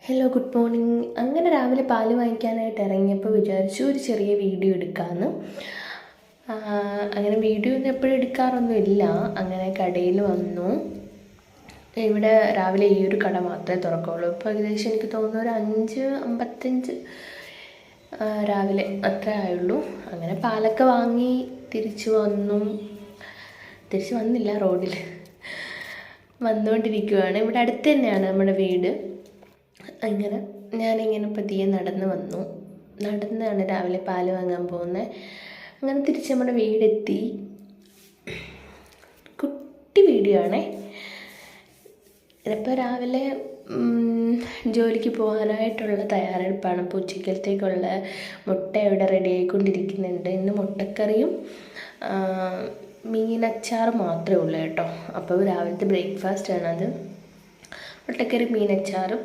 Hello, good morning. അങ്ങനെ രാവിലെ പാല് വാങ്ങിക്കാനായിട്ട് ഇറങ്ങിയപ്പോൾ വിചാരിച്ചു ഒരു ചെറിയ വീഡിയോ എടുക്കാമെന്ന്. അങ്ങനെ വീഡിയോ ഒന്നും എപ്പോഴും എടുക്കാറൊന്നുമില്ല. അങ്ങനെ കടയിൽ വന്നു. ഇവിടെ രാവിലെ ഈ ഒരു കട മാത്രമേ തുറക്കുള്ളൂ. ഇപ്പോൾ ഏകദേശം എനിക്ക് തോന്നുന്നു ഒരു 5:55 രാവിലെ അത്രേ ആയുള്ളൂ. അങ്ങനെ പാലൊക്കെ വാങ്ങി തിരിച്ചു വന്നില്ല, റോഡിൽ വന്നുകൊണ്ടിരിക്കുകയാണ്. ഇവിടെ അടുത്ത് തന്നെയാണ് നമ്മുടെ വീട്. അങ്ങനെ ഞാനിങ്ങനെ പതിയെ നടന്നാണ് രാവിലെ പാല് വാങ്ങാൻ പോകുന്നത്. അങ്ങനെ തിരിച്ച് നമ്മുടെ വീടെത്തി. കുട്ടി വീഡിയോ ആണേ. ഇപ്പോൾ രാവിലെ ജോലിക്ക് പോകാനായിട്ടുള്ള തയ്യാറെടുപ്പാണ്. ഇപ്പോൾ ഉച്ചക്കലത്തേക്കുള്ള മുട്ട ഇവിടെ റെഡി ആയിക്കൊണ്ടിരിക്കുന്നുണ്ട്. ഇന്ന് മുട്ടക്കറിയും മീനച്ചാറ് മാത്രമേ ഉള്ളൂ കേട്ടോ. അപ്പോൾ രാവിലത്തെ ബ്രേക്ക്ഫാസ്റ്റ് ആണത്. മുട്ടക്കറി, മീനച്ചാറും